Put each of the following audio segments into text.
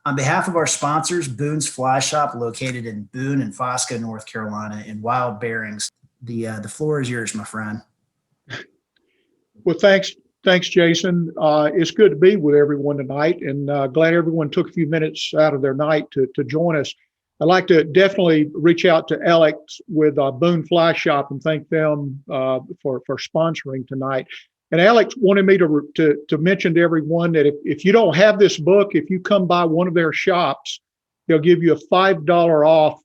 On behalf of our sponsors, Boone's Fly Shop, located in Boone and Fosca, North Carolina, and Wild Bearings, the floor is yours, my friend. Well, thanks, Jason. It's good to be with everyone tonight, and glad everyone took a few minutes out of their night to join us. I'd like to definitely reach out to Alex with Boone Fly Shop and thank them for sponsoring tonight. And Alex wanted me to mention to everyone that if you don't have this book, if you come by one of their shops, they'll give you a $5 off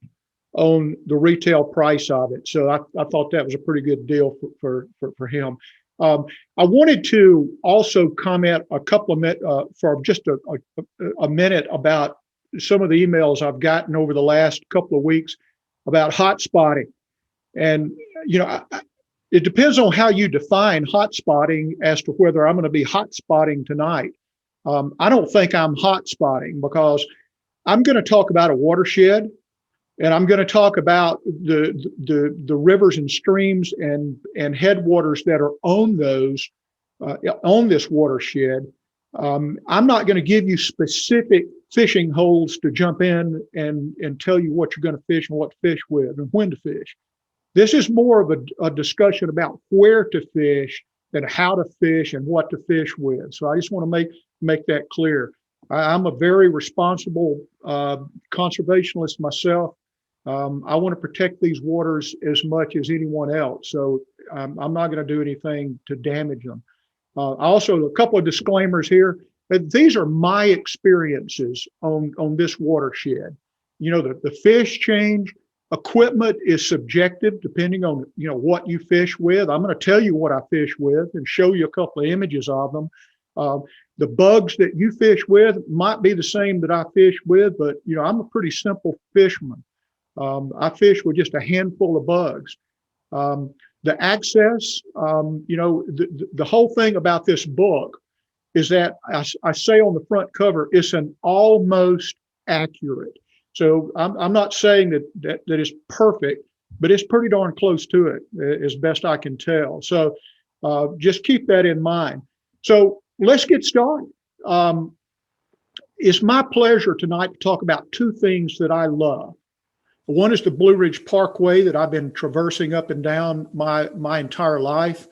on the retail price of it. So I thought that was a pretty good deal for him. I wanted to also comment a couple of minutes for just a minute about some of the emails I've gotten over the last couple of weeks about hot spotting. And, it depends on how you define hot spotting as to whether I'm going to be hot spotting tonight. I don't think I'm hot spotting because I'm going to talk about a watershed, and I'm going to talk about the rivers and streams and headwaters that are on those on this watershed. I'm not going to give you specific fishing holes to jump in and tell you what you're going to fish and what to fish with and when to fish. This is more of a discussion about where to fish than how to fish and what to fish with. So I just want to make that clear. I'm a very responsible conservationist myself. I want to protect these waters as much as anyone else. So I'm not going to do anything to damage them. Also, a couple of disclaimers here. These are my experiences on this watershed. The fish change. Equipment is subjective depending on what you fish with. I'm going to tell you what I fish with and show you a couple of images of them. The bugs that you fish with might be the same that I fish with, but I'm a pretty simple fisherman. I fish with just a handful of bugs. The access, the whole thing about this book is that I say on the front cover, it's an almost accurate. So I'm not saying that it's perfect, but it's pretty darn close to it as best I can tell. So just keep that in mind. So let's get started. It's my pleasure tonight to talk about two things that I love. One is the Blue Ridge Parkway that I've been traversing up and down my entire life,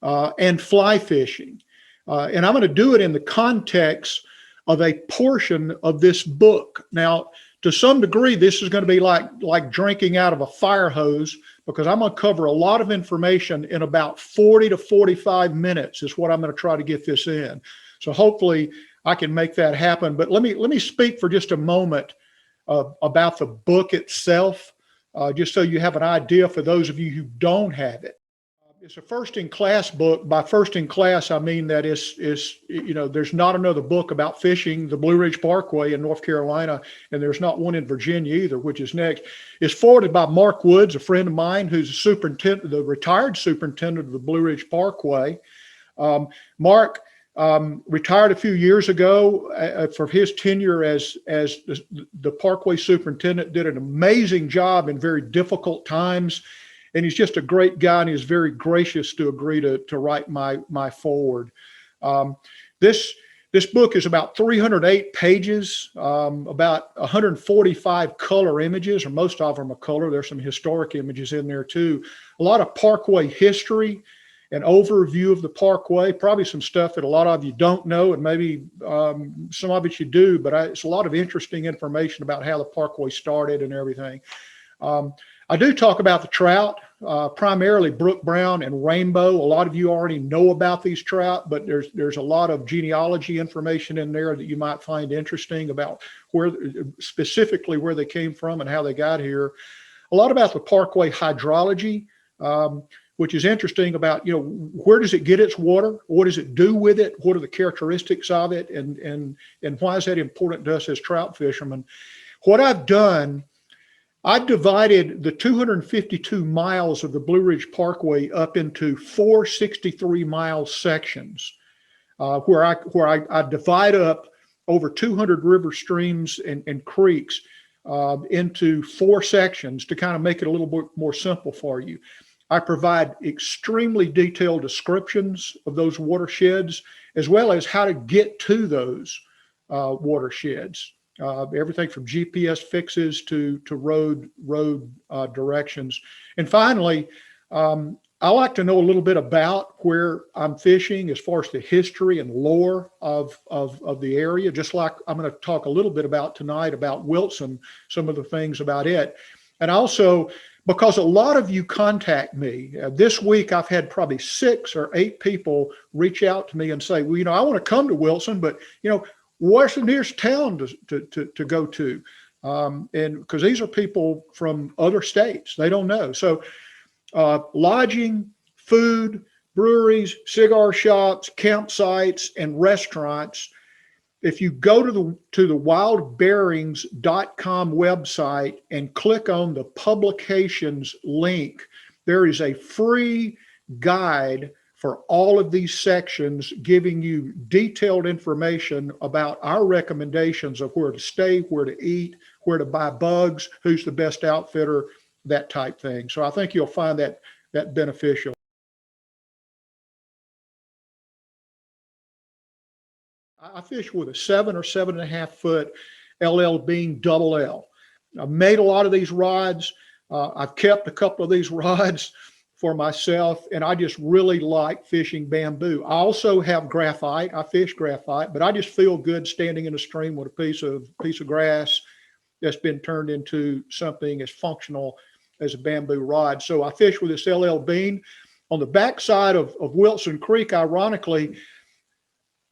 and fly fishing. And I'm going to do it in the context of a portion of this book. Now, to some degree, this is going to be like drinking out of a fire hose, because I'm going to cover a lot of information in about 40 to 45 minutes is what I'm going to try to get this in. So hopefully I can make that happen. But let me speak for just a moment about the book itself, just so you have an idea for those of you who don't have it. It's a first-in-class book. By first-in-class, I mean that there's not another book about fishing the Blue Ridge Parkway in North Carolina, and there's not one in Virginia either, which is next. It's forwarded by Mark Woods, a friend of mine who's the retired superintendent of the Blue Ridge Parkway. Mark retired a few years ago for his tenure as the Parkway superintendent, did an amazing job in very difficult times. And he's just a great guy, and he's very gracious to agree to write my forward. This book is about 308 pages, about 145 color images, or most of them are color. There's some historic images in there too. A lot of Parkway history, an overview of the Parkway, probably some stuff that a lot of you don't know, and maybe some of it you do, but it's a lot of interesting information about how the Parkway started and everything. I do talk about the trout, primarily brook brown and rainbow. A lot of you already know about these trout, but there's a lot of genealogy information in there that you might find interesting about specifically where they came from and how they got here. A lot about the Parkway hydrology, which is interesting about, where does it get its water? What does it do with it? What are the characteristics of it? And why is that important to us as trout fishermen? What I've done, I've divided the 252 miles of the Blue Ridge Parkway up into 4 63-mile sections, where I divide up over 200 river streams and creeks into 4 sections to kind of make it a little bit more simple for you. I provide extremely detailed descriptions of those watersheds, as well as how to get to those watersheds. everything from GPS fixes to road directions. And finally, I like to know a little bit about where I'm fishing as far as the history and lore of the area, just like I'm going to talk a little bit about tonight about Wilson, some of the things about it. And also, because a lot of you contact me, this week I've had probably 6 or 8 people reach out to me and say, well, I want to come to Wilson, but, where's the nearest town to go to? And because these are people from other states, they don't know. So lodging, food, breweries, cigar shops, campsites, and restaurants. If you go to the wildbearings.com website and click on the publications link, there is a free guide for all of these sections giving you detailed information about our recommendations of where to stay, where to eat, where to buy bugs, who's the best outfitter, that type thing. So I think you'll find that beneficial. I fish with a 7 or 7.5 foot LL Bean double L. I've made a lot of these rods. I've kept a couple of these rods for myself, and I just really like fishing bamboo. I also have graphite. I fish graphite, but I just feel good standing in a stream with a piece of grass that's been turned into something as functional as a bamboo rod. So I fish with this LL Bean. On the backside of Wilson Creek, ironically,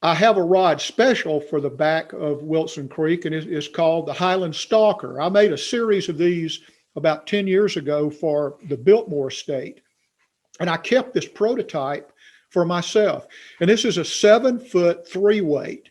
I have a rod special for the back of Wilson Creek, and it's called the Highland Stalker. I made a series of these about 10 years ago for the Biltmore Estate, and I kept this prototype for myself. And this is a 7-foot 3-weight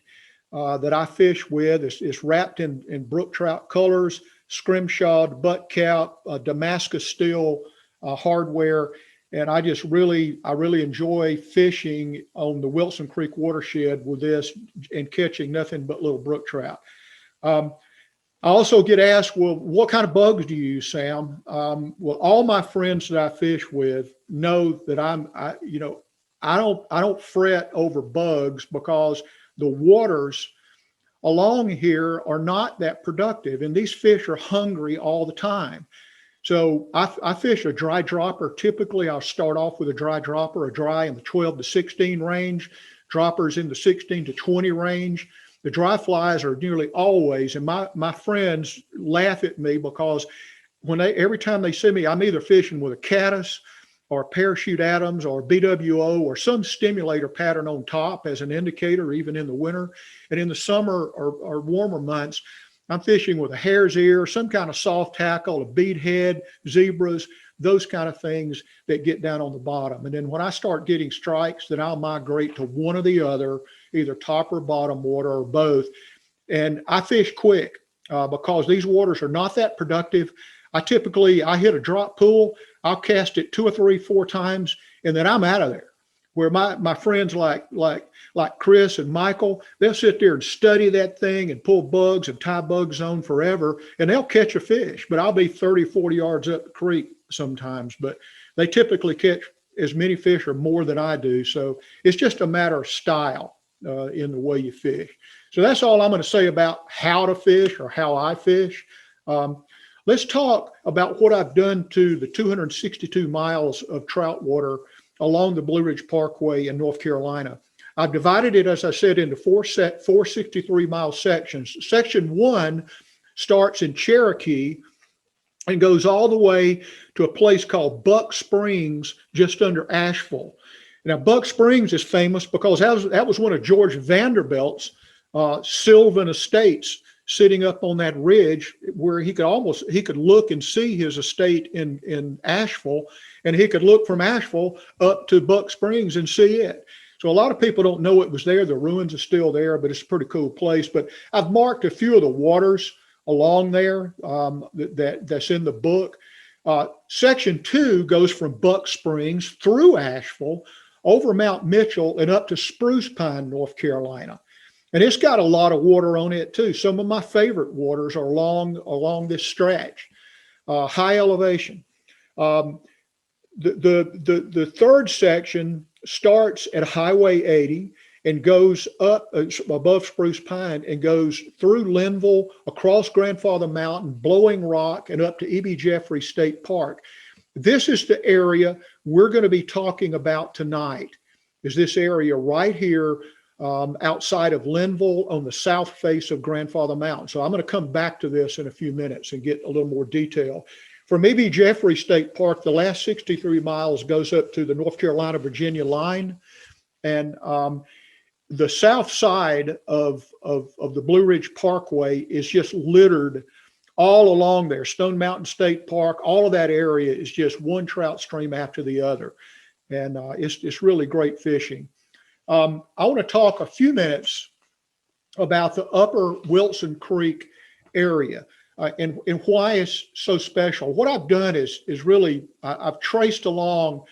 that I fish with. It's wrapped in brook trout colors, scrimshawed, butt cap, Damascus steel hardware. And I really enjoy fishing on the Wilson Creek watershed with this and catching nothing but little brook trout. I also get asked, well, what kind of bugs do you use, Sam? Well, all my friends that I fish with know that I don't fret over bugs because the waters along here are not that productive, and these fish are hungry all the time. So I fish a dry dropper. Typically, I'll start off with a dry dropper, a dry in the 12 to 16 range, droppers in the 16 to 20 range. The dry flies are nearly always, and my friends laugh at me because every time they see me, I'm either fishing with a caddis or parachute Adams or BWO or some stimulator pattern on top as an indicator, even in the winter. And in the summer or warmer months, I'm fishing with a hare's ear, some kind of soft tackle, a bead head, zebras, those kind of things that get down on the bottom. And then when I start getting strikes, then I'll migrate to one or the other, either top or bottom water or both. And I fish quick because these waters are not that productive. I hit a drop pool, I'll cast it 2 or 3, 4 times, and then I'm out of there. Where my friends like Chris and Michael, they'll sit there and study that thing and pull bugs and tie bugs on forever, and they'll catch a fish, but I'll be 30, 40 yards up the creek sometimes. But they typically catch as many fish or more than I do. So it's just a matter of style in the way you fish. So that's all I'm going to say about how to fish or how I fish. Let's talk about what I've done to the 262 miles of trout water along the Blue Ridge Parkway in North Carolina. I've divided it, as I said, into 4 63-mile sections. Section 1 starts in Cherokee and goes all the way to a place called Buck Springs, just under Asheville. Now, Buck Springs is famous because that was one of George Vanderbilt's sylvan estates, sitting up on that ridge where he could look and see his estate in Asheville, and he could look from Asheville up to Buck Springs and see it. So a lot of people don't know it was there. The ruins are still there, but it's a pretty cool place. But I've marked a few of the waters along there that's in the book. Section 2 goes from Buck Springs through Asheville, over Mount Mitchell, and up to Spruce Pine, North Carolina. And it's got a lot of water on it too. Some of my favorite waters are along this stretch, high elevation. The third section starts at Highway 80 and goes up above Spruce Pine and goes through Linville, across Grandfather Mountain, Blowing Rock, and up to E.B. Jeffrey State Park. This is the area we're going to be talking about tonight, is this area right here outside of Linville on the south face of Grandfather Mountain. So I'm going to come back to this in a few minutes and get a little more detail. From E.B. Jeffrey State Park, the last 63 miles goes up to the North Carolina-Virginia line. And the south side of the Blue Ridge Parkway is just littered all along there. Stone Mountain State Park, all of that area is just one trout stream after the other. And it's really great fishing. I want to talk a few minutes about the upper Wilson Creek area and why it's so special. What I've done is really, I've traced along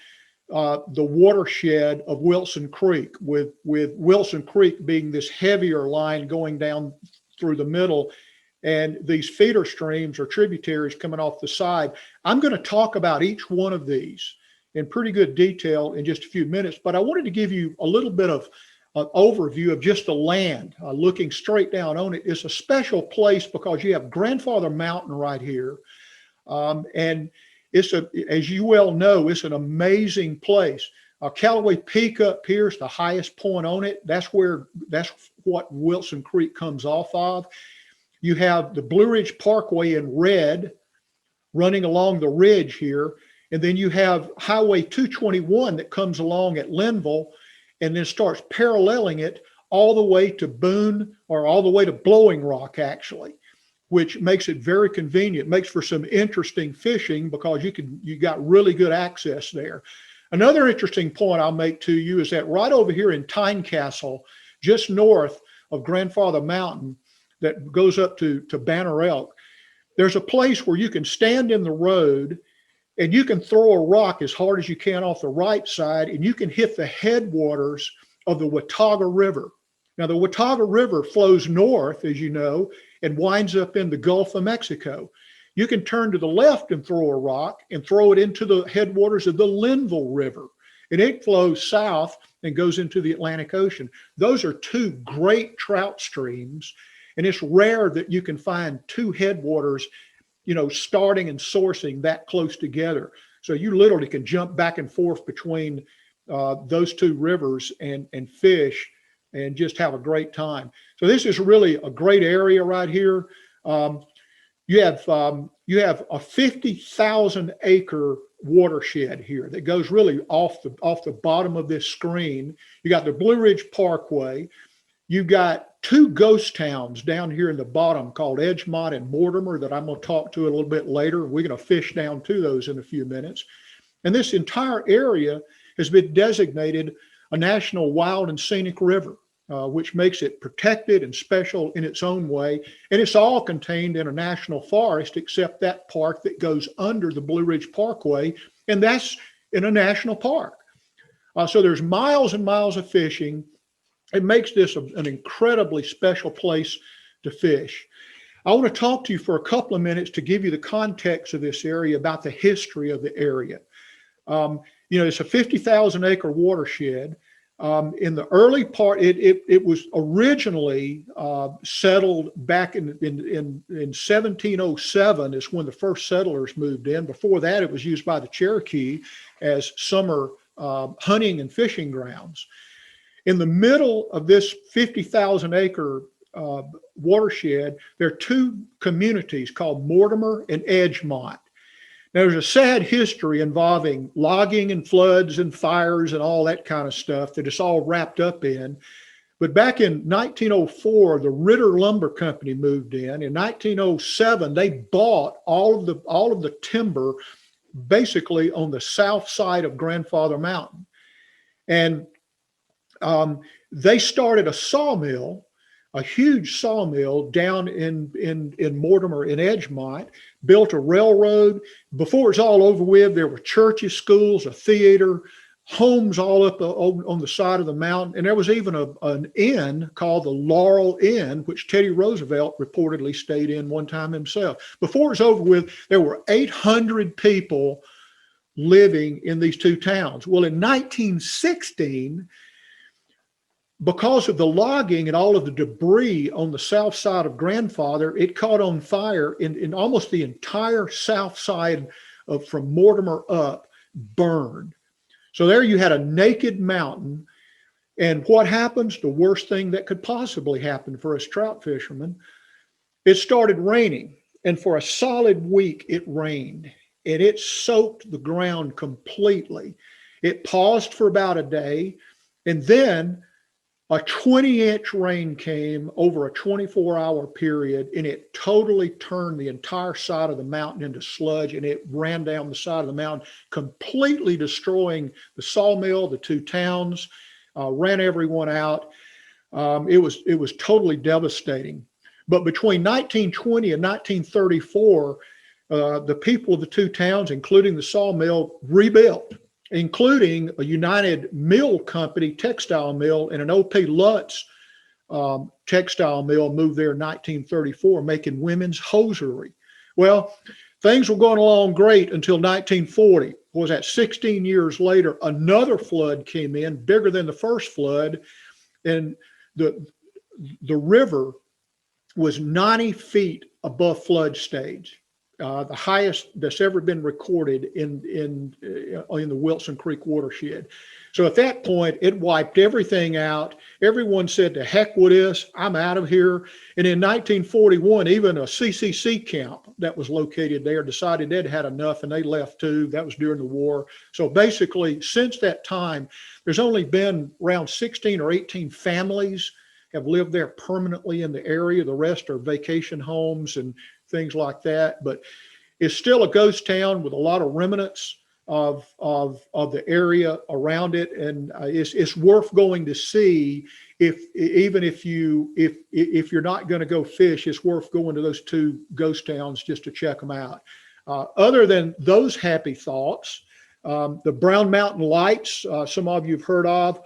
the watershed of Wilson Creek, with Wilson Creek being this heavier line going down through the middle, and these feeder streams or tributaries coming off the side. I'm going to talk about each one of these in pretty good detail in just a few minutes, but I wanted to give you a little bit of an overview of just the land. Looking straight down on it, it's a special place because you have Grandfather Mountain right here, and it's as you well know, it's an amazing place. Callaway Peak up here is the highest point on it. That's what Wilson Creek comes off of. You have the Blue Ridge Parkway in red running along the ridge here. And then you have Highway 221 that comes along at Linville and then starts paralleling it all the way to Boone, or all the way to Blowing Rock, actually, which makes it very convenient. Makes for some interesting fishing because you got really good access there. Another interesting point I'll make to you is that right over here in Tynecastle, just north of Grandfather Mountain, that goes up to Banner Elk, there's a place where you can stand in the road and you can throw a rock as hard as you can off the right side, and you can hit the headwaters of the Watauga River. Now, the Watauga River flows north, as you know, and winds up in the Gulf of Mexico. You can turn to the left and throw a rock and throw it into the headwaters of the Linville River, and it flows south and goes into the Atlantic Ocean. Those are two great trout streams, and it's rare that you can find two headwaters, starting and sourcing that close together. So you literally can jump back and forth between those two rivers and fish and just have a great time. So this is really a great area right here. You have a 50,000 acre watershed here that goes really off the bottom of this screen. You got the Blue Ridge Parkway. You've got two ghost towns down here in the bottom called Edgemont and Mortimer that I'm going to talk to a little bit later. We're going to fish down to those in a few minutes. And this entire area has been designated a National Wild and Scenic River, which makes it protected and special in its own way. And it's all contained in a national forest except that part that goes under the Blue Ridge Parkway, and that's in a national park. So there's miles and miles of fishing. It makes this an incredibly special place to fish. I want to talk to you for a couple of minutes to give you the context of this area, about the history of the area. It's a 50,000 acre watershed. In the early part, it was originally settled back in 1707 is when the first settlers moved in. Before that, it was used by the Cherokee as summer hunting and fishing grounds. In the middle of this 50,000 acre watershed, there are two communities called Mortimer and Edgemont. Now, there's a sad history involving logging and floods and fires and all that kind of stuff that it's all wrapped up in. But back in 1904, the Ritter Lumber Company moved in. In 1907, they bought all of the timber basically on the south side of Grandfather Mountain. And they started a sawmill, a huge sawmill down in Mortimer and Edgemont, built a railroad. Before it's all over with, there were churches, schools, a theater, homes all up on the side of the mountain. And there was even an inn called the Laurel Inn, which Teddy Roosevelt reportedly stayed in one time himself. Before it's over with, there were 800 people living in these two towns. Well, in 1916, because of the logging and all of the debris on the south side of Grandfather, it caught on fire in almost the entire south side of from Mortimer up burned. So there you had a naked mountain. And what happens? The worst thing that could possibly happen for us trout fishermen, it started raining. And for a solid week, it rained and it soaked the ground completely. It paused for about a day, and then a 20-inch rain came over a 24-hour period, and it totally turned the entire side of the mountain into sludge, and it ran down the side of the mountain, completely destroying the sawmill, the two towns, ran everyone out. It was totally devastating. But between 1920 and 1934, the people of the two towns, including the sawmill, rebuilt, including a United Mill Company textile mill, and an O.P. Lutz textile mill moved there in 1934, making women's hosiery. Well, things were going along great until 1940. Was that 16 years later, another flood came in, bigger than the first flood, and the river was 90 feet above flood stage. The highest that's ever been recorded in the Wilson Creek watershed. So at that point, it wiped everything out. Everyone said, to heck with this, I'm out of here. And in 1941, even a CCC camp that was located there decided they'd had enough and they left too. That was during the war. So basically, since that time, there's only been around 16 or 18 families have lived there permanently in the area. The rest are vacation homes and things like that, but it's still a ghost town with a lot of remnants of the area around it, and it's worth going to see. Even if you're not going to go fish, it's worth going to those two ghost towns just to check them out. Other than those happy thoughts, the Brown Mountain Lights, some of you have heard of.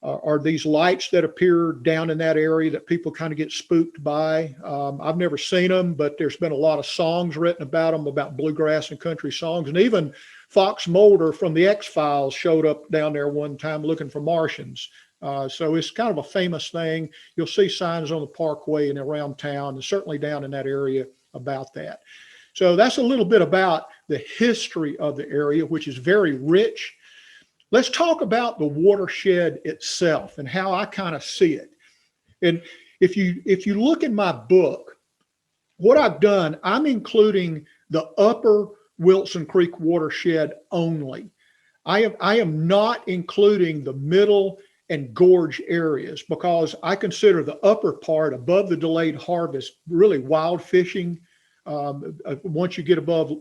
Are these lights that appear down in that area that people kind of get spooked by. I've never seen them, but there's been a lot of songs written about them, about bluegrass and country songs. And even Fox Mulder from the X-Files showed up down there one time looking for Martians. So it's kind of a famous thing. You'll see signs on the Parkway and around town, and certainly down in that area about that. So that's a little bit about the history of the area, which is very rich. Let's talk about the watershed itself and how I kind of see it. And if you look in my book, what I've done, I'm including the upper Wilson Creek watershed only. I am not including the middle and gorge areas because I consider the upper part above the delayed harvest really wild fishing. Once you get above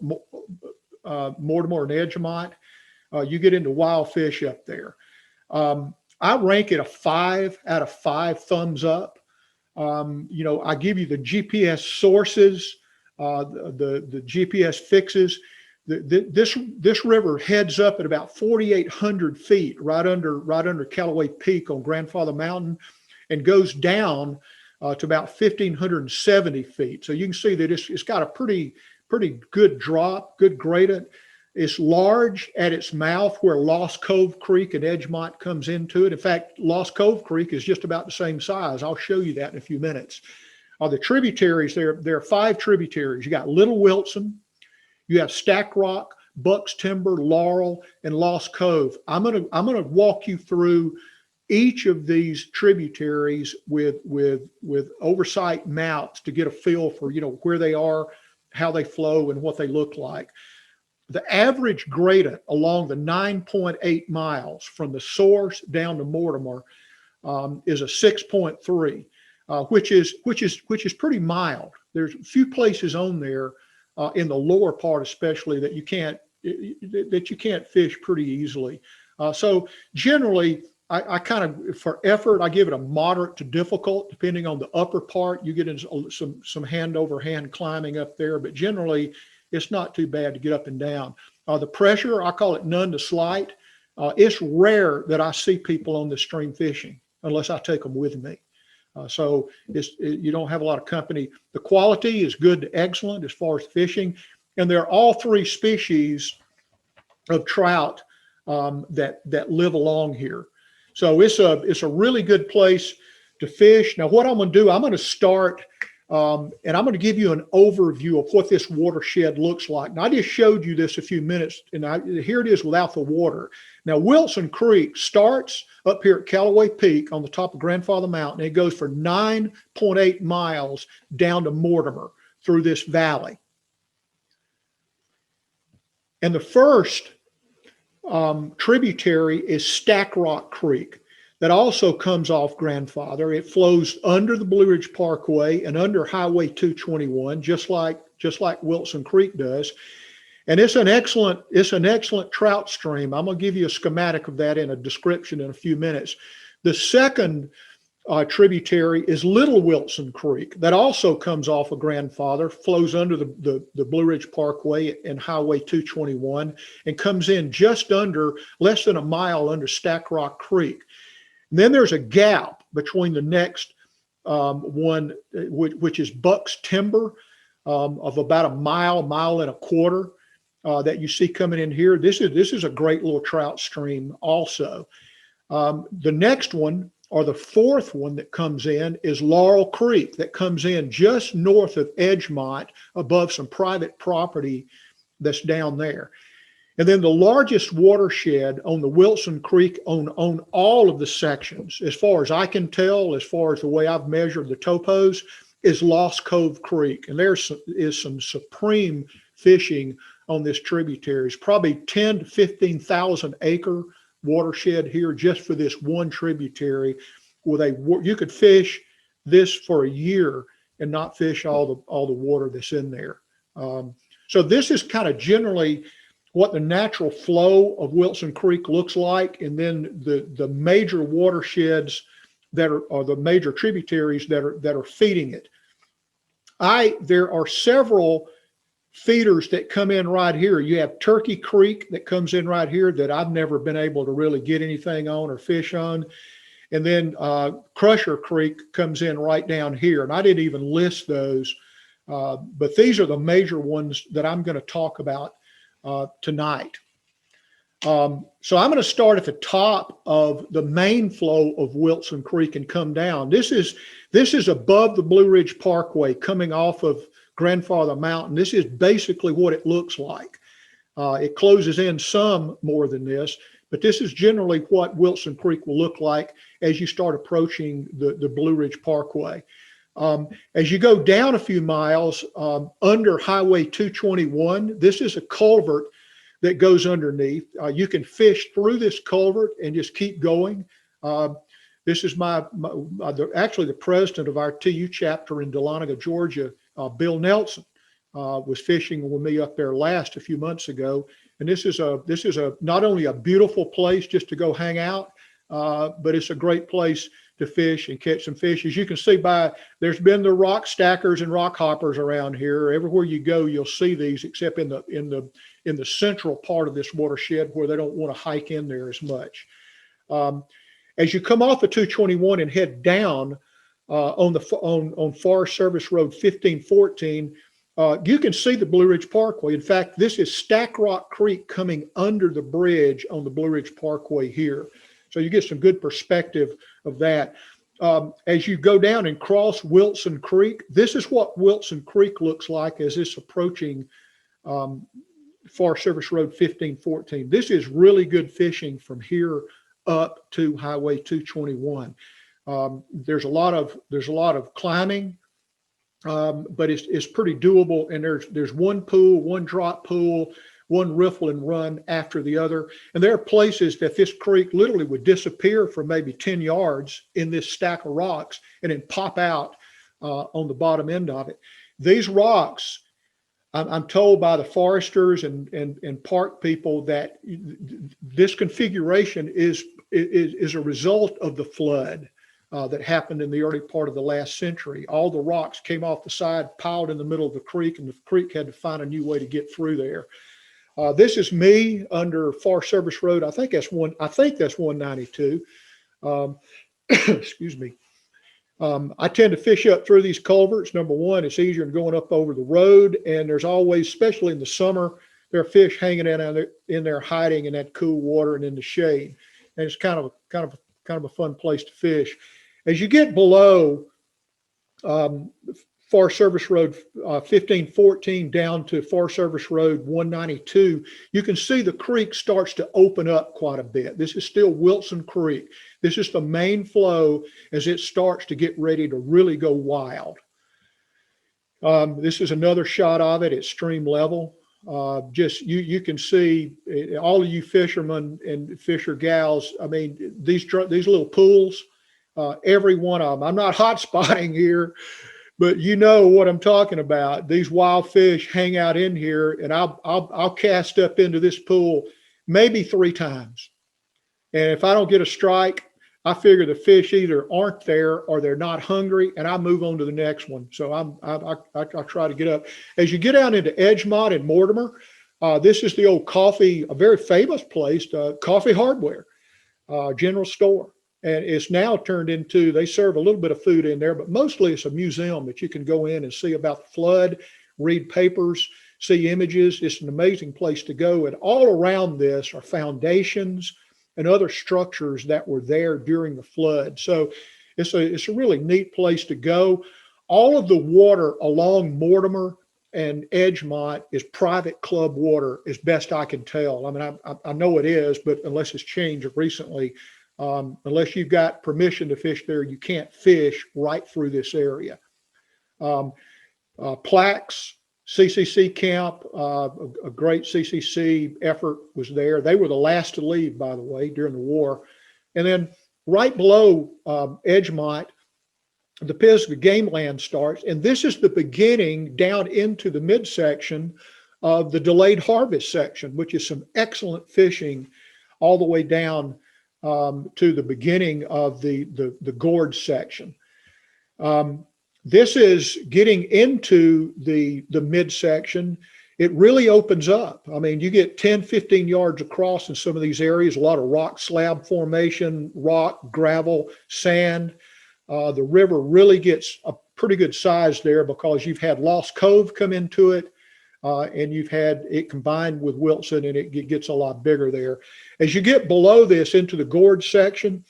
Mortimer and Edgemont, you get into wild fish up there. I rank it a 5 out of 5 thumbs up. I give you the GPS sources, the GPS fixes. This river heads up at about 4,800 feet, right under Callaway Peak on Grandfather Mountain, and goes down to about 1,570 feet. So you can see that it's got a pretty good drop, good gradient. It's large at its mouth where Lost Cove Creek and Edgemont comes into it. In fact, Lost Cove Creek is just about the same size. I'll show you that in a few minutes. The tributaries, there are 5 tributaries. You got Little Wilson, you have Stack Rock, Bucks Timber, Laurel, and Lost Cove. I'm gonna walk you through each of these tributaries with oversight maps to get a feel for where they are, how they flow, and what they look like. The average gradient along the 9.8 miles from the source down to Mortimer is a 6.3, which is pretty mild. There's a few places on there in the lower part, especially that you can't fish pretty easily. So generally, I kind of, for effort, I give it a moderate to difficult, depending on the upper part. You get into some hand over hand climbing up there, but generally, it's not too bad to get up and down. The pressure, I call it none to slight. It's rare that I see people on the stream fishing unless I take them with me. So you don't have a lot of company. The quality is good to excellent as far as fishing. And there are all 3 species of trout that live along here. So it's a really good place to fish. Now, what I'm going to do, I'm going to start, and I'm going to give you an overview of what this watershed looks like. Now, I just showed you this a few minutes, and here it is without the water. Now, Wilson Creek starts up here at Callaway Peak on the top of Grandfather Mountain. It goes for 9.8 miles down to Mortimer through this valley. And the first tributary is Stack Rock Creek that also comes off Grandfather. It flows under the Blue Ridge Parkway and under Highway 221, just like Wilson Creek does. And it's an excellent trout stream. I'm going to give you a schematic of that in a description in a few minutes. The second tributary is Little Wilson Creek that also comes off of Grandfather, flows under the Blue Ridge Parkway and Highway 221, and comes in just under, less than a mile under Stack Rock Creek. And then there's a gap between the next one, which is Buck's Timber, of about a mile and a quarter that you see coming in here. This is a great little trout stream also. The next one, or the fourth one that comes in, is Laurel Creek that comes in just north of Edgemont above some private property that's down there. And then the largest watershed on the Wilson Creek on all of the sections, as far as I can tell, as far as the way I've measured the topos, is Lost Cove Creek. And there is some supreme fishing on this tributary. It's probably 10 to 15,000 acre watershed here just for this one tributary. You could fish this for a year and not fish all the water that's in there. So this is kind of generally what the natural flow of Wilson Creek looks like, and then the major watersheds that are the major tributaries that are feeding it. There are several feeders that come in right here. You have Turkey Creek that comes in right here that I've never been able to really get anything on or fish on. And then Crusher Creek comes in right down here. And I didn't even list those, but these are the major ones that I'm going to talk about tonight. So I'm going to start at the top of the main flow of Wilson Creek and come down. This is above the Blue Ridge Parkway coming off of Grandfather Mountain. This is basically what it looks like. It closes in some more than this, but this is generally what Wilson Creek will look like as you start approaching the Blue Ridge Parkway. As you go down a few miles under Highway 221, this is a culvert that goes underneath. You can fish through this culvert and just keep going. This is actually the president of our TU chapter in Dahlonega, Georgia, Bill Nelson, was fishing with me up there last a few months ago. And this is not only a beautiful place just to go hang out, but it's a great place to fish and catch some fish. As you can see there's been the rock stackers and rock hoppers around here. Everywhere you go, you'll see these, except in the central part of this watershed where they don't want to hike in there as much. As you come off of 221 and head down on Forest Service Road 1514, you can see the Blue Ridge Parkway. In fact, this is Stack Rock Creek coming under the bridge on the Blue Ridge Parkway here. So you get some good perspective of that. As you go down and cross Wilson Creek, this is what Wilson Creek looks like as it's approaching Forest Service Road 1514. This is really good fishing from here up to Highway 221. There's a lot of climbing, but it's pretty doable. And there's one pool, one drop pool, one riffle and run after the other. And there are places that this creek literally would disappear for maybe 10 yards in this stack of rocks and then pop out on the bottom end of it. These rocks, I'm told by the foresters and park people that this configuration is a result of the flood that happened in the early part of the last century. All the rocks came off the side, piled in the middle of the creek, and the creek had to find a new way to get through there. This is me under Forest Service Road. I think that's 192. Excuse me. I tend to fish up through these culverts. Number one, it's easier than going up over the road, and there's always, especially in the summer, there are fish hanging in there hiding in that cool water and in the shade. And it's kind of kind of a fun place to fish. As you get below Forest Service Road 1514 down to Forest Service Road 192, you can see the creek starts to open up quite a bit. This is still Wilson Creek. This is the main flow as it starts to get ready to really go wild. This is another shot of it at stream level. Just you can see all of you fishermen and fisher gals. I mean, these little pools, every one of them. I'm not hot spotting here, but you know what I'm talking about. These wild fish hang out in here, and I'll cast up into this pool maybe 3 times. And if I don't get a strike, I figure the fish either aren't there or they're not hungry, and I move on to the next one. So I try to get up. As you get out into Edgemont and Mortimer, this is the old coffee, a very famous place, Coffee Hardware, general store. And it's now turned into, they serve a little bit of food in there, but mostly it's a museum that you can go in and see about the flood, read papers, see images. It's an amazing place to go. And all around this are foundations and other structures that were there during the flood. So it's a really neat place to go. All of the water along Mortimer and Edgemont is private club water, as best I can tell. I mean, I know it is, but unless it's changed recently, unless you've got permission to fish there, you can't fish right through this area. Plaques, CCC camp, a great CCC effort was there. They were the last to leave, by the way, during the war. And then right below Edgemont, the Pisgah Game Land starts. And this is the beginning down into the midsection of the delayed harvest section, which is some excellent fishing all the way down to the beginning of the gorge section. This is getting into the midsection. It really opens up. I mean, you get 10, 15 yards across in some of these areas, a lot of rock slab formation, rock, gravel, sand. The river really gets a pretty good size there because you've had Lost Cove come into it, and you've had it combined with Wilson, and it gets a lot bigger there. As you get below this into the gorge section,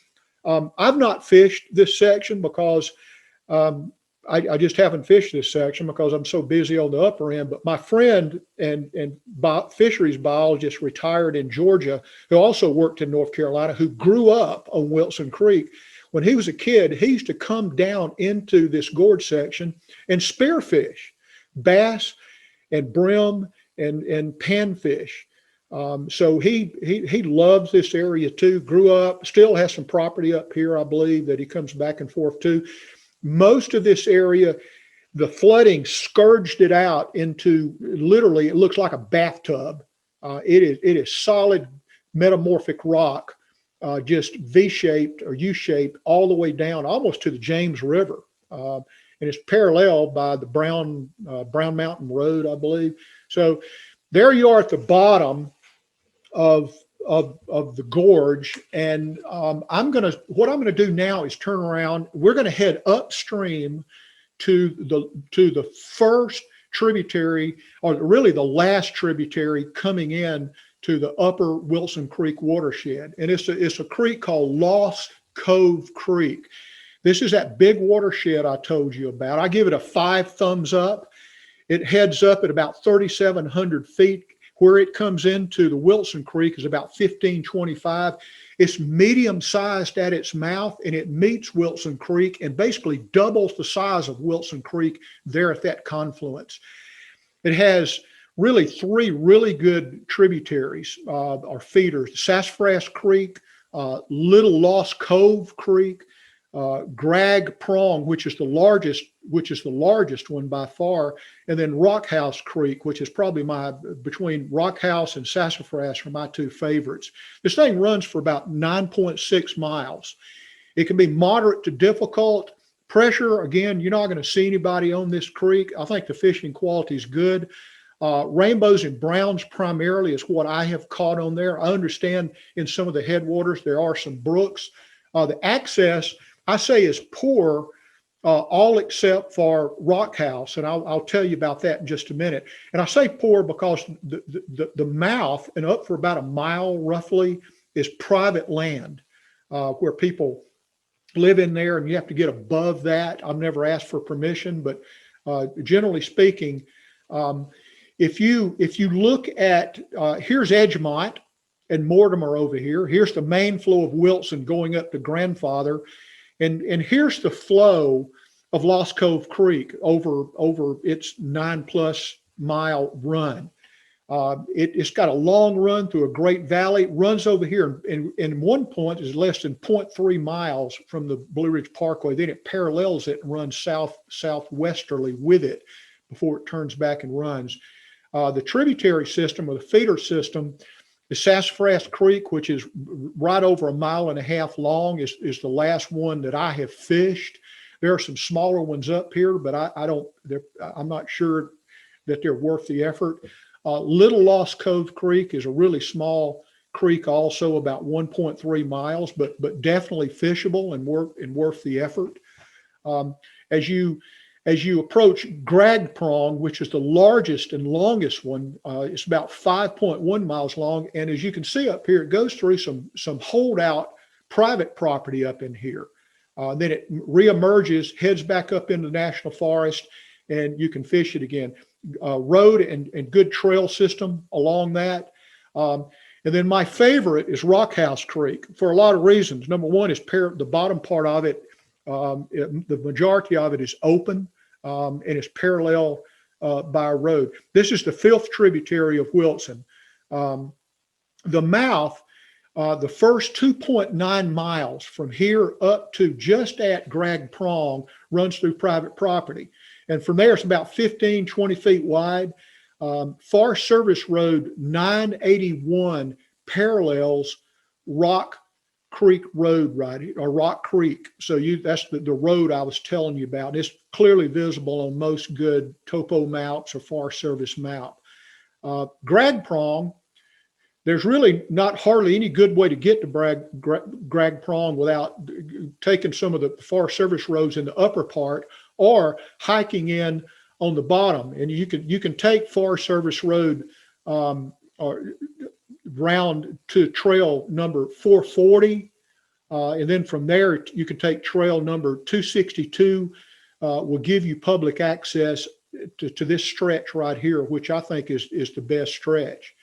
I've not fished this section because I just haven't fished this section because I'm so busy on the upper end. But my friend and fisheries biologist retired in Georgia, who also worked in North Carolina, who grew up on Wilson Creek. When he was a kid, he used to come down into this gorge section and spearfish bass and brim and panfish. So he loves this area too, grew up, still has some property up here, I believe, that he comes back and forth to. Most of this area, the flooding scourged it out into literally, it looks like a bathtub. It is solid metamorphic rock, just V-shaped or U-shaped all the way down almost to the James River. And it's paralleled by the Brown Mountain Road, I believe. So there you are at the bottom of the gorge, and what I'm gonna do now is turn around. We're gonna head upstream to the first tributary, or really the last tributary coming in to the upper Wilson Creek watershed, and it's a creek called Lost Cove Creek. This is that big watershed I told you about. I give it a 5 thumbs up. It heads up at about 3,700 feet. Where it comes into the Wilson Creek is about 1,525. It's medium sized at its mouth, and it meets Wilson Creek and basically doubles the size of Wilson Creek there at that confluence. It has really 3 really good tributaries or feeders: Sassafras Creek, Little Lost Cove Creek, Grag Prong, which is the largest one by far, and then Rockhouse Creek, which is probably between Rockhouse and Sassafras are my 2 favorites. This thing runs for about 9.6 miles. It can be moderate to difficult. Pressure, again, you're not going to see anybody on this creek. I think the fishing quality is good. Rainbows and browns primarily is what I have caught on there. I understand in some of the headwaters there are some brooks. The access, I say, is poor, all except for Rockhouse, and I'll tell you about that in just a minute. And I say poor because the mouth and up for about a mile roughly is private land. where people live in there, and you have to get above that. I've never asked for permission, but generally speaking, if you look at here's Edgemont and Mortimer over here. Here's the main flow of Wilson going up to Grandfather, and here's the flow of Lost Cove Creek over its 9+ mile run. It's got a long run through a great valley, runs over here, and one point is less than 0.3 miles from the Blue Ridge Parkway. Then it parallels it and runs southwesterly with it before it turns back and runs. The tributary system, or the feeder system, the Sassafras Creek, which is right over 1.5 miles long, is the last one that I have fished. There are some smaller ones up here, but I'm not sure that they're worth the effort. Little Lost Cove Creek is a really small creek, also about 1.3 miles, but definitely fishable and worth the effort. As you approach Grag Prong, which is the largest and longest one, it's about 5.1 miles long. And as you can see up here, it goes through some holdout private property up in here. Then it reemerges, heads back up into the National Forest, and you can fish it again. Road and good trail system along that. And then my favorite is Rockhouse Creek for a lot of reasons. Number one is the bottom part of it, the majority of it is open. And it's parallel by a road. This is the 5th tributary of Wilson. The mouth, the first 2.9 miles from here up to just at Grag Prong runs through private property. And from there, it's about 20 feet wide. Forest Service Road 981 parallels Rock Creek Road, right, or Rock Creek. So that's the road I was telling you about. It's clearly visible on most good topo maps or Forest Service map. Grag Prong, there's really not hardly any good way to get to Grag Prong without taking some of the Forest Service roads in the upper part or hiking in on the bottom. And you can take Forest Service Road or round to trail number 440. And then from there, you can take trail number 262, will give you public access to this stretch right here, which I think is the best stretch.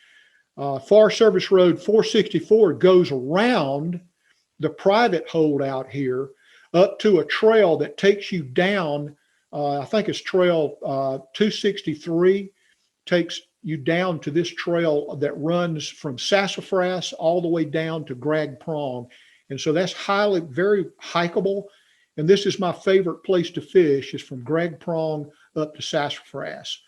Forest Service Road 464 goes around the private holdout here up to a trail that takes you down. I think it's trail 263 takes you down to this trail that runs from Sassafras all the way down to Grag Prong. And so that's very hikeable. And this is my favorite place to fish, is from Grag Prong up to Sassafras.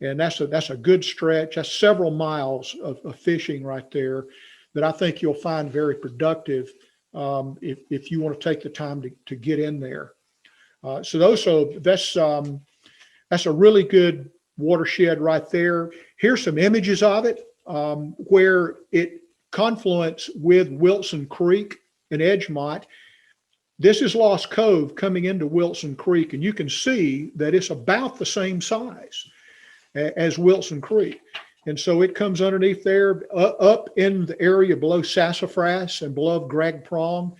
And that's a good stretch. That's several miles of fishing right there that I think you'll find very productive if you want to take the time to get in there. So that's a really good watershed right there. Here's some images of it where it confluence with Wilson Creek and Edgemont. This is Lost Cove coming into Wilson Creek, and you can see that it's about the same size as Wilson Creek. And so it comes underneath there, up in the area below Sassafras and below Grag Prong.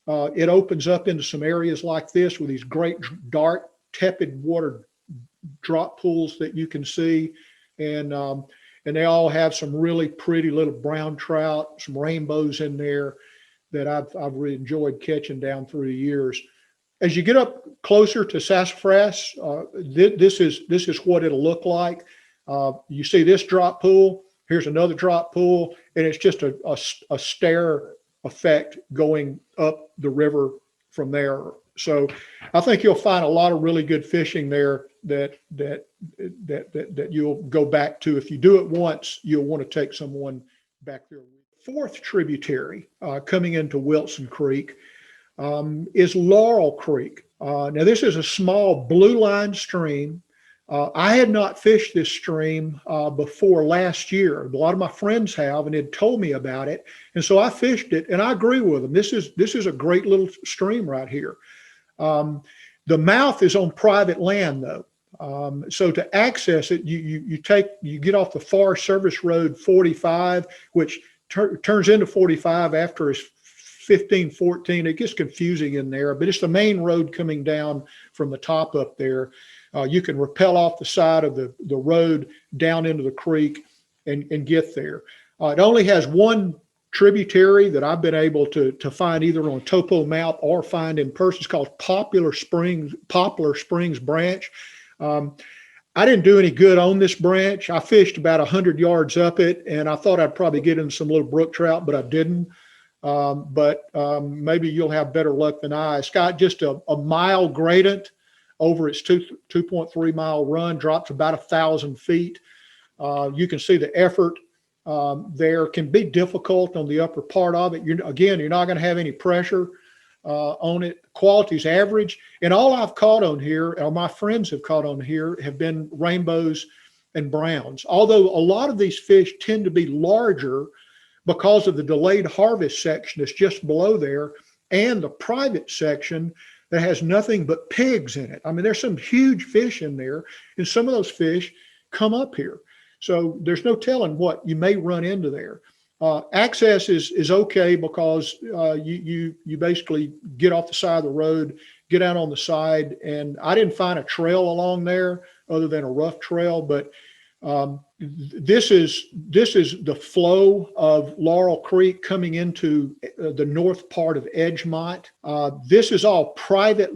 It opens up into some areas like this with these great dark, tepid water drop pools that you can see. And they all have some really pretty little brown trout, some rainbows in there that I've really enjoyed catching down through the years. As you get up closer to Sassafras, this is what it'll look like. You see this drop pool, here's another drop pool, and it's just a stair effect going up the river from there. So I think you'll find a lot of really good fishing there that you'll go back to. If you do it once, you'll want to take someone back there. 4th tributary coming into Wilson Creek is Laurel Creek. Now this is a small blue line stream. I had not fished this stream before last year. A lot of my friends have, and had told me about it. And so I fished it, and I agree with them. This is a great little stream right here. The mouth is on private land though. So to access it, you get off the Forest Service Road 45, which turns into 45 after it's 1514. It gets confusing in there, but it's the main road coming down from the top up there. You can rappel off the side of the road down into the creek and get there. It only has one tributary that I've been able to find either on a topo map or find in person. It's called Poplar Springs Branch. I didn't do any good on this branch. I fished about 100 yards up it, and I thought I'd probably get in some little brook trout, but I didn't. Maybe you'll have better luck than I. It's got just a mile gradient over its 2.3 mile run, drops about 1,000 feet. You can see the effort there can be difficult on the upper part of it. You're not going to have any pressure on it. Quality's average. And all I've caught on here, or my friends have caught on here, have been rainbows and browns. Although a lot of these fish tend to be larger because of the delayed harvest section that's just below there and the private section that has nothing but pigs in it. I mean, there's some huge fish in there, and some of those fish come up here. So there's no telling what you may run into there. Access is okay because you basically get off the side of the road, get out on the side, and I didn't find a trail along there other than a rough trail. But this is the flow of Laurel Creek coming into the north part of Edgemont. This is all private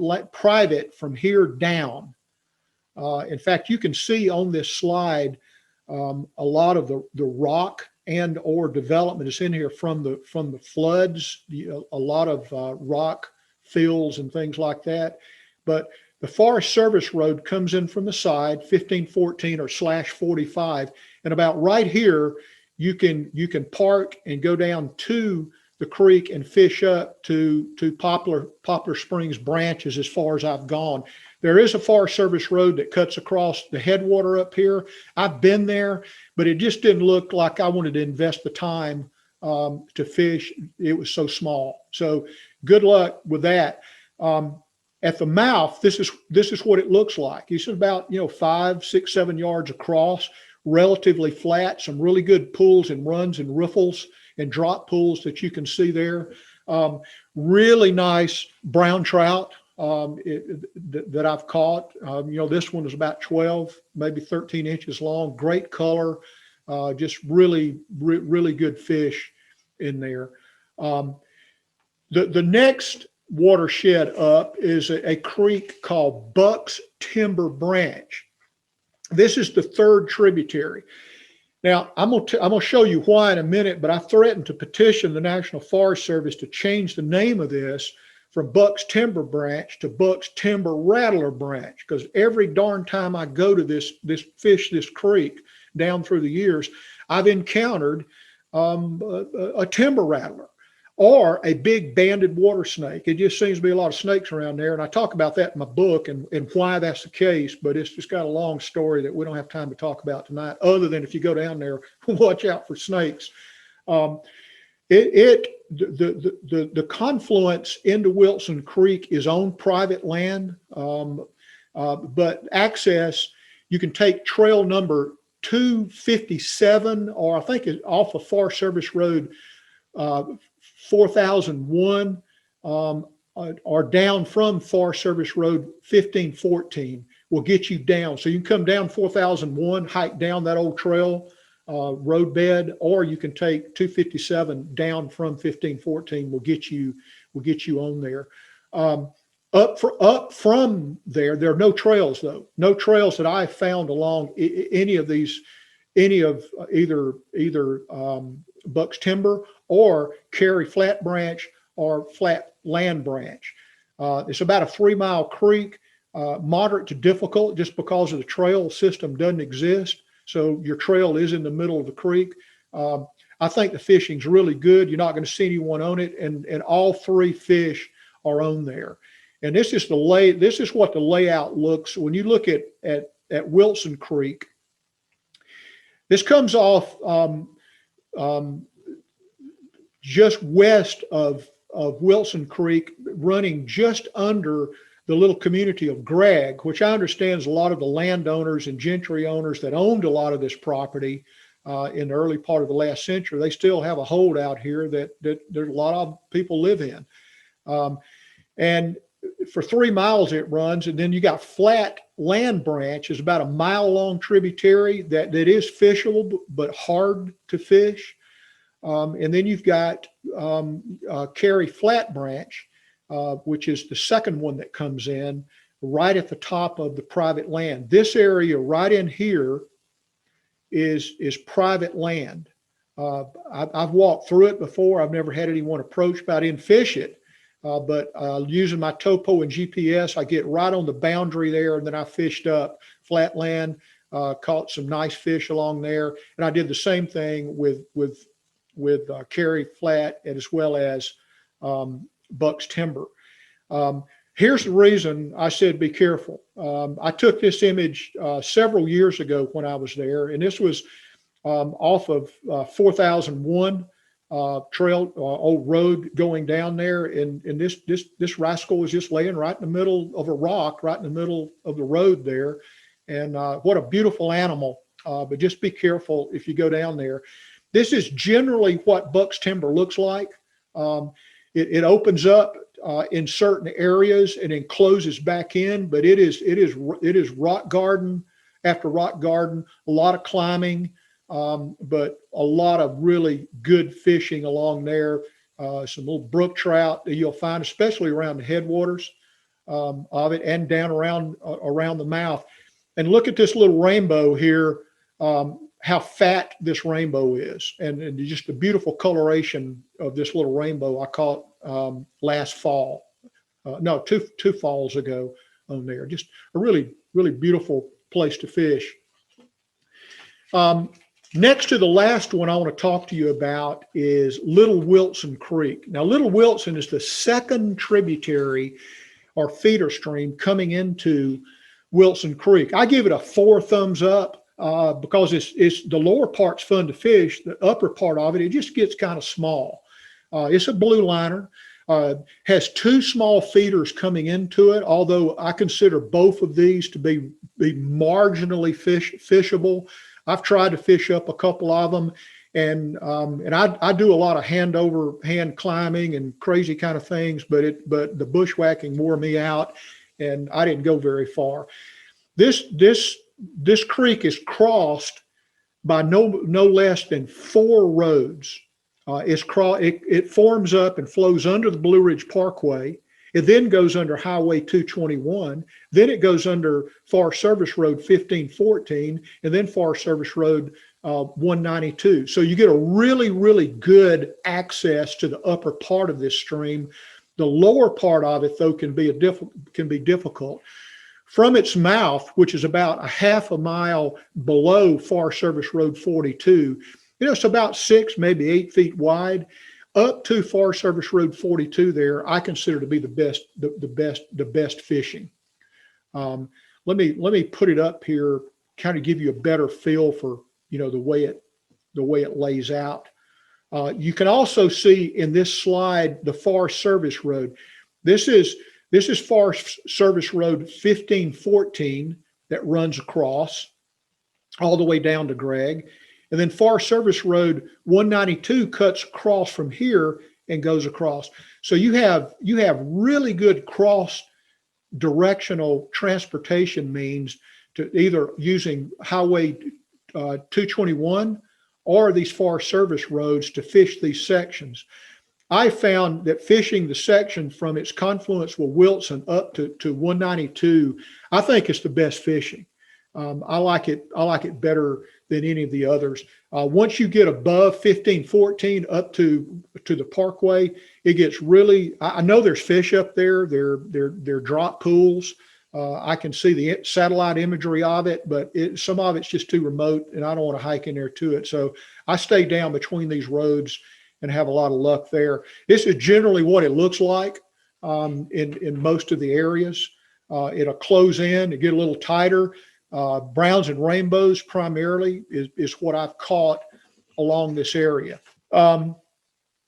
from here down. In fact, you can see on this slide a lot of the rock and or development is in here from the floods, a lot of rock fills and things like that. But the Forest Service Road comes in from the side, 1514 or /45, and about right here, you can park and go down to the creek and fish up to Poplar Springs branches as far as I've gone. There is a Forest Service road that cuts across the headwater up here. I've been there, but it just didn't look like I wanted to invest the time to fish. It was so small. So good luck with that. At the mouth, this is what it looks like. It's about 5, 6, 7 yards across, relatively flat. Some really good pools and runs and riffles and drop pools that you can see there. Really nice brown trout that I've caught. This one is about 12, maybe 13 inches long. Great color, just really good fish in there. The next watershed up is a creek called Buck's Timber Branch. This is the third tributary. Now, I'm gonna show you why in a minute, but I threatened to petition the National Forest Service to change the name of this from Buck's Timber Branch to Buck's Timber Rattler Branch, because every darn time I go to this creek down through the years, I've encountered a timber rattler or a big banded water snake. It just seems to be a lot of snakes around there. And I talk about that in my book and why that's the case, but it's just got a long story that we don't have time to talk about tonight, other than if you go down there, watch out for snakes. The confluence into Wilson Creek is on private land, but access, you can take trail number 257, or I think it's off of Forest Service Road 4001, or down from Forest Service Road 1514 will get you down. So you can come down 4001, hike down that old trail roadbed, or you can take 257 down from 1514. Will get you on there. Up from there are no trails though. No trails that I found along any of either Buck's Timber or Cary Flat Branch or Flat Land Branch. It's about a 3-mile creek, moderate to difficult just because of the trail system doesn't exist. So your trail is in the middle of the creek. I think the fishing's really good. You're not going to see anyone on it, and all 3 fish are on there. And this is what the layout looks when you look at Wilson Creek. This comes off just west of Wilson Creek, running just under the little community of Gregg, which I understand is a lot of the landowners and gentry owners that owned a lot of this property in the early part of the last century. They still have a hold out here that there's a lot of people live in. And for 3 miles it runs, and then you got Flat Land Branch is about a mile long tributary that is fishable but hard to fish. And then you've got Carey Flat Branch, which is the second one that comes in right at the top of the private land. This area right in here is private land. I've walked through it before. I've never had anyone approach, but I didn't fish it. But using my topo and GPS, I get right on the boundary there, and then I fished up flat land, caught some nice fish along there, and I did the same thing with Carey Flat as well as Buck's Timber. Here's the reason I said be careful. I took this image several years ago when I was there, and this was off of 4001 trail, old road going down there, and this rascal was just laying right in the middle of a rock, right in the middle of the road there. And what a beautiful animal! But just be careful if you go down there. This is generally what Buck's Timber looks like. It opens up in certain areas and then closes back in, but it is rock garden after rock garden, a lot of climbing, but a lot of really good fishing along there. Some little brook trout that you'll find, especially around the headwaters of it and down around the mouth. And look at this little rainbow here, how fat this rainbow is, and just the beautiful coloration of this little rainbow I caught last fall. No, two falls ago on there. Just a really, really beautiful place to fish. Next to the last one I want to talk to you about is Little Wilson Creek. Now, Little Wilson is the second tributary or feeder stream coming into Wilson Creek. I give it a 4 thumbs up because it's the lower part's fun to fish. The upper part of it just gets kind of small. It's a blue liner. Has 2 small feeders coming into it, although I consider both of these to be marginally fishable. I've tried to fish up a couple of them, and I do a lot of hand climbing and crazy kind of things, but the bushwhacking wore me out, and I didn't go very far. This creek is crossed by no less than 4 roads. It forms up and flows under the Blue Ridge Parkway. It then goes under Highway 221. Then it goes under Forest Service Road 1514, and then Forest Service Road 192. So you get a really, really good access to the upper part of this stream. The lower part of it, though, can be difficult. From its mouth, which is about a half a mile below Forest Service Road 42, it's about 6, maybe 8 feet wide. Up to Forest Service Road 42 there, I consider to be the best fishing. Let me put it up here, kind of give you a better feel for the way it lays out. You can also see in this slide the Forest Service Road. This is Forest Service Road 1514 that runs across all the way down to Gregg. And then Forest Service Road 192 cuts across from here and goes across. So you have really good cross directional transportation means to either using Highway 221 or these Forest Service roads to fish these sections. I found that fishing the section from its confluence with Wilson up to 192, I think it's the best fishing. I like it better than any of the others. Once you get above 1514 up to the Parkway, it gets really. I know there's fish up there. They're drop pools. I can see the satellite imagery of it, but some of it's just too remote, and I don't want to hike in there to it. So I stay down between these roads and have a lot of luck there. This is generally what it looks like in most of the areas. It'll close in, it get a little tighter. Browns and rainbows primarily is what I've caught along this area.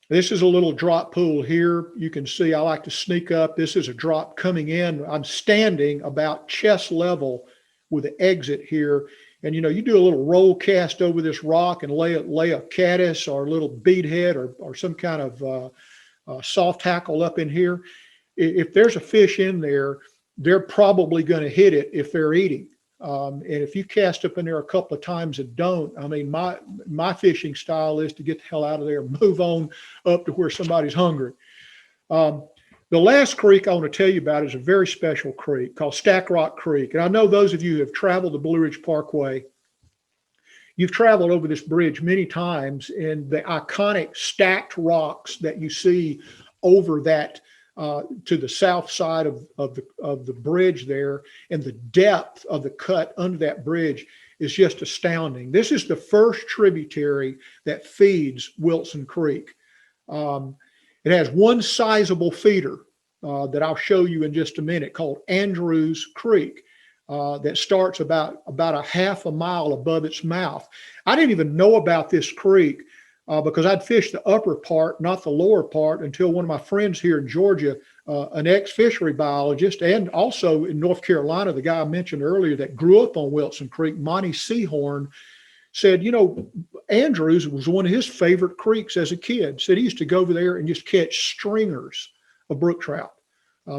This is a little drop pool here. You can see I like to sneak up. This is a drop coming in. I'm standing about chest level with the exit here, And, you do a little roll cast over this rock and lay a caddis or a little beadhead or some kind of soft tackle up in here. If there's a fish in there, they're probably going to hit it if they're eating. And if you cast up in there a couple of times and don't, I mean, my fishing style is to get the hell out of there and move on up to where somebody's hungry. The last creek I want to tell you about is a very special creek called Stack Rock Creek. And I know those of you who have traveled the Blue Ridge Parkway, you've traveled over this bridge many times, and the iconic stacked rocks that you see over that to the south side of the bridge there, and the depth of the cut under that bridge is just astounding. This is the first tributary that feeds Wilson Creek. It has one sizable feeder that I'll show you in just a minute called Andrews Creek that starts about a half a mile above its mouth. I didn't even know about this creek because I'd fished the upper part, not the lower part, until one of my friends here in Georgia, an ex-fishery biologist, and also in North Carolina, the guy I mentioned earlier that grew up on Wilson Creek, Monty Seahorn, said, Andrews was one of his favorite creeks as a kid. Said he used to go over there and just catch stringers of brook trout.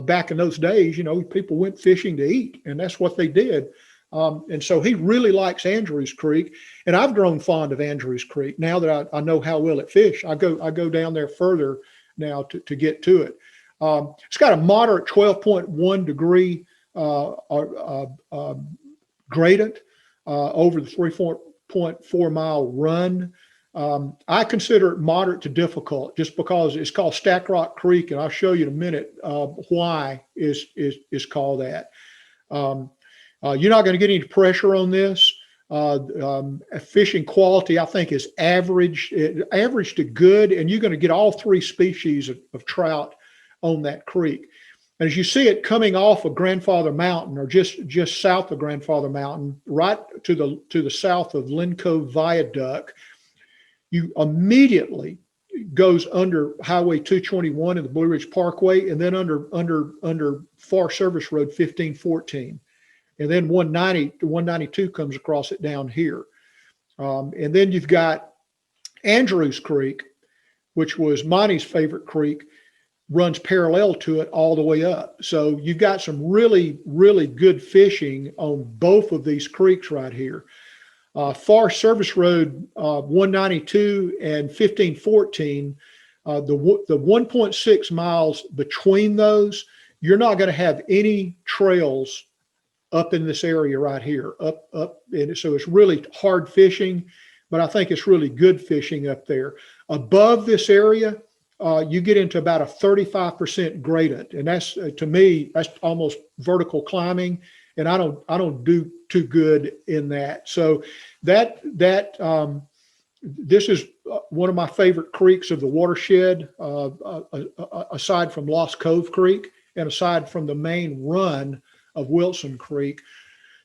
Back in those days, people went fishing to eat, and that's what they did. And so he really likes Andrews Creek, and I've grown fond of Andrews Creek now that I know how well it fish. I go down there further now to get to it. It's got a moderate 12.1 degree gradient over the 3.4 mile run. I consider it moderate to difficult just because it's called Stack Rock Creek, and I'll show you in a minute why is called that. You're not going to get any pressure on this. Fishing quality, I think, is average to good, and you're going to get all three species of trout on that creek. And as you see it coming off of Grandfather Mountain, or just south of Grandfather Mountain, right to the south of Linco Viaduct, you immediately goes under Highway 221 and the Blue Ridge Parkway, and then under Forest Service Road 1514. And then 190 to 192 comes across it down here. And then you've got Andrews Creek, which was Monty's favorite creek, runs parallel to it all the way up. So you've got some really, really good fishing on both of these creeks right here. Forest Service Road 192 and 1514, the 1.6 miles between those, you're not going to have any trails up in this area right here, up. And so it's really hard fishing, but I think it's really good fishing up there. Above this area, you get into about a 35% gradient, and that's to me, that's almost vertical climbing, and I don't do too good in that. So this is one of my favorite creeks of the watershed, aside from Lost Cove Creek and aside from the main run of Wilson Creek.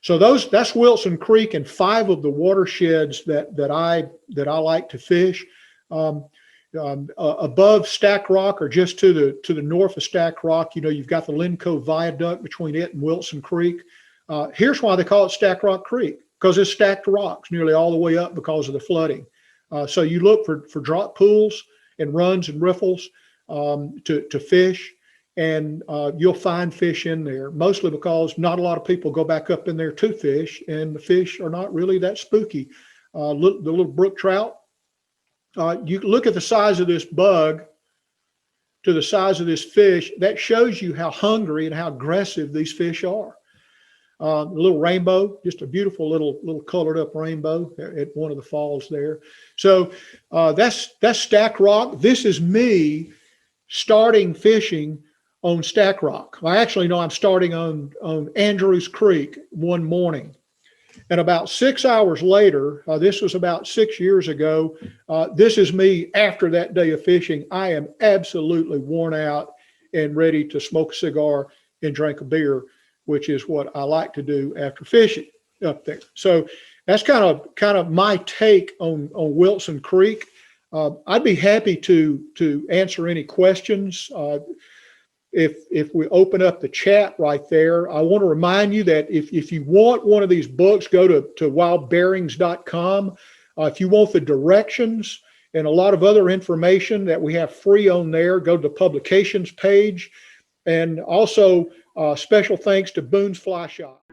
So that's Wilson Creek and 5 of the watersheds that I like to fish. Above Stack Rock, or just to the north of Stack Rock, you've got the Linco Viaduct between it and Wilson Creek. Here's why they call it Stack Rock Creek, because it's stacked rocks nearly all the way up because of the flooding. So you look for drop pools and runs and riffles to fish, and you'll find fish in there, mostly because not a lot of people go back up in there to fish, and the fish are not really that spooky. The little brook trout, you look at the size of this bug to the size of this fish, that shows you how hungry and how aggressive these fish are. A little rainbow, just a beautiful little colored up rainbow at one of the falls there. So that's Stack Rock. This is me starting fishing on Stack Rock. I actually know I'm starting on Andrews Creek one morning. And about 6 hours later, this was about 6 years ago, this is me after that day of fishing. I am absolutely worn out and ready to smoke a cigar and drink a beer, which is what I like to do after fishing up there. So that's kind of my take on Wilson Creek. I'd be happy to answer any questions. if we open up the chat right there, I want to remind you that if you want one of these books, go to wildbearings.com. If you want the directions and a lot of other information that we have free on there, go to the publications page. And also special thanks to Boone's Fly Shop.